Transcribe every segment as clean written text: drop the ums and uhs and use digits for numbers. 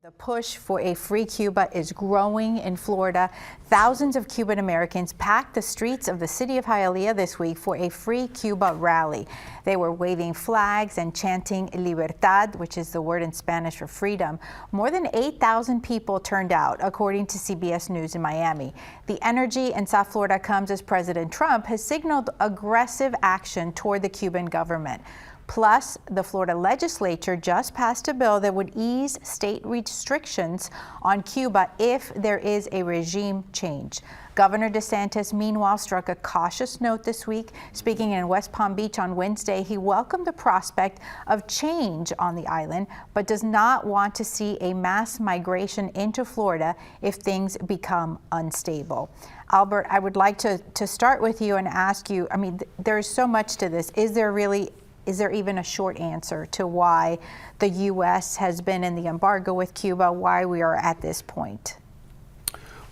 The push for a free Cuba is growing in Florida. Thousands of Cuban Americans packed the streets of the city of Hialeah this week for a free Cuba rally. They were waving flags and chanting Libertad, which is the word in Spanish for freedom. More than 8,000 people turned out, according to CBS News in Miami. The energy in South Florida comes as President Trump has signaled aggressive action toward the Cuban government. Plus, the Florida legislature just passed a bill that would ease state restrictions on Cuba if there is a regime change. Governor DeSantis, meanwhile, struck a cautious note this week. Speaking in West Palm Beach on Wednesday, he welcomed the prospect of change on the island, but does not want to see a mass migration into Florida if things become unstable. Albert, I would like to start with you and ask you, I mean, there's so much to this. Is there even a short answer to why the U.S. has been in the embargo with Cuba, why we are at this point?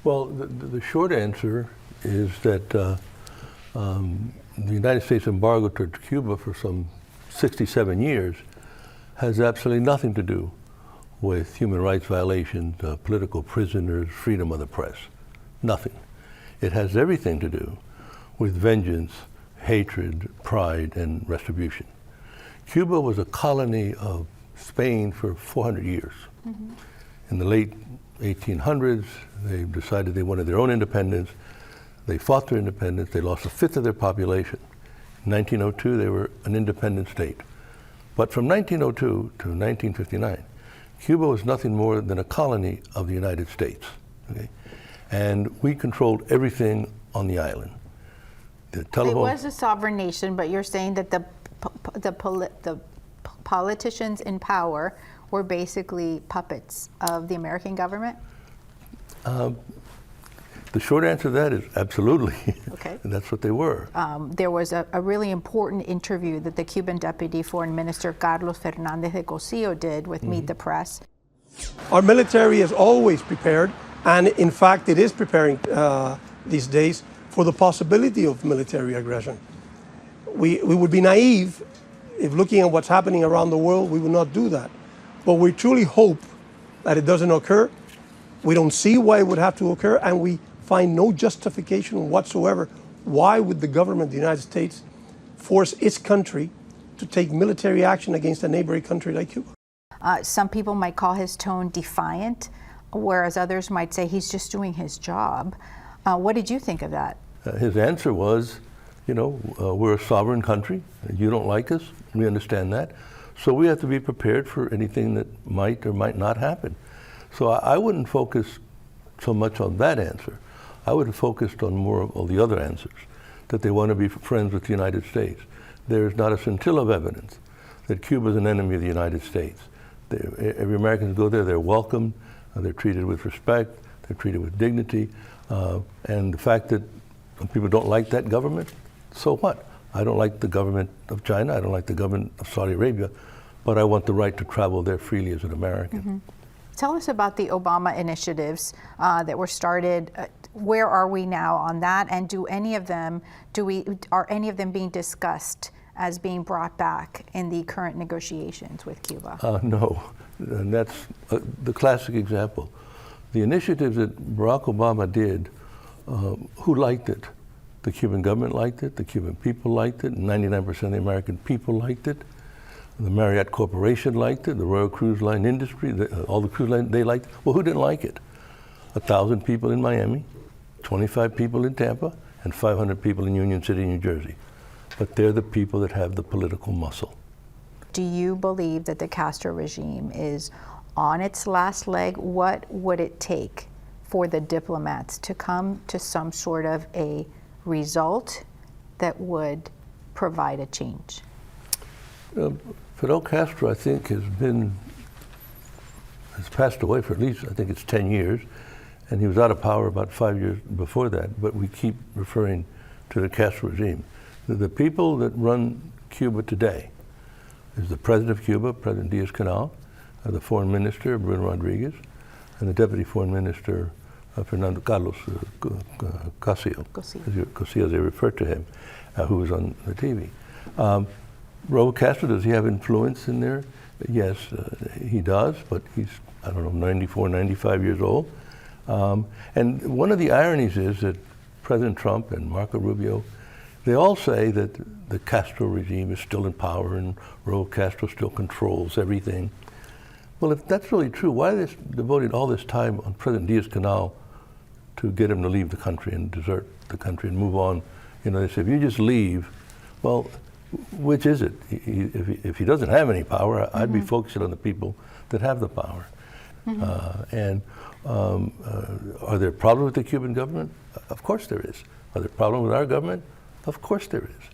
Well, the short answer is that the United States embargo toward Cuba for some 67 years has absolutely nothing to do with human rights violations, political prisoners, freedom of the press. Nothing. It has everything to do with vengeance, hatred, pride, and retribution. Cuba was a colony of Spain for 400 years. Mm-hmm. In the late 1800s, they decided they wanted their own independence. They fought their independence. They lost a fifth of their population. In 1902, they were an independent state. But from 1902 to 1959, Cuba was nothing more than a colony of the United States. Okay? And we controlled everything on the island. It was a sovereign nation, but you're saying that the politicians in power were basically puppets of the American government? The short answer to that is absolutely. Okay. And that's what they were. There was a really important interview that the Cuban Deputy Foreign Minister Carlos Fernández de Cosío did with Meet the Press. Our military is always prepared, and in fact it is preparing these days for the possibility of military aggression. We would be naive if looking at what's happening around the world, we would not do that. But we truly hope that it doesn't occur. We don't see why it would have to occur, and we find no justification whatsoever. Why would the government of the United States force its country to take military action against a neighboring country like Cuba? Some people might call his tone defiant, whereas others might say he's just doing his job. What did you think of that? His answer was, you know, we're a sovereign country. You don't like us. We understand that. So we have to be prepared for anything that might or might not happen. So I wouldn't focus so much on that answer. I would have focused on more of all the other answers, that they want to be friends with the United States. There's not a scintilla of evidence that Cuba is an enemy of the United States. Every American go there, they're welcomed, they're treated with respect, they're treated with dignity, and the fact that people don't like that government, so what? I don't like the government of China, I don't like the government of Saudi Arabia, but I want the right to travel there freely as an American. Mm-hmm. Tell us about the Obama initiatives that were started. Where are we now on that? And are any of them being discussed as being brought back in the current negotiations with Cuba? No, and that's the classic example. The initiatives that Barack Obama did, who liked it? The Cuban government liked it, the Cuban people liked it, 99% of the American people liked it, the Marriott Corporation liked it, the Royal Cruise Line industry, all the cruise lines, they liked it. Well, who didn't like it? 1,000 people in Miami, 25 people in Tampa, and 500 people in Union City, New Jersey. But they're the people that have the political muscle. Do you believe that the Castro regime is on its last leg? What would it take for the diplomats to come to some sort of a result that would provide a change? Fidel Castro, I think, has passed away for at least, I think it's 10 years, and he was out of power about 5 years before that, but we keep referring to the Castro regime. The people that run Cuba today is the president of Cuba, President Diaz-Canel, the foreign minister, Bruno Rodriguez, and the deputy foreign minister, Fernando Carlos Cosío, as they refer to him, who was on the TV. Raul Castro, does he have influence in there? Yes, he does, but he's I don't know, 94, 95 years old. And one of the ironies is that President Trump and Marco Rubio, they all say that the Castro regime is still in power and Raul Castro still controls everything. Well, if that's really true, why they devoted all this time on President Diaz-Canel to get him to leave the country and desert the country and move on? You know, they say, if you just leave, well, which is it? If he doesn't have any power, I'd be focusing on the people that have the power. Are there problems with the Cuban government? Of course there is. Are there problems with our government? Of course there is.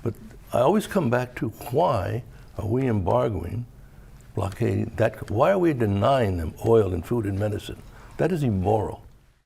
But I always come back to, why are we embargoing, blockading that? Why are we denying them oil and food and medicine? That is immoral.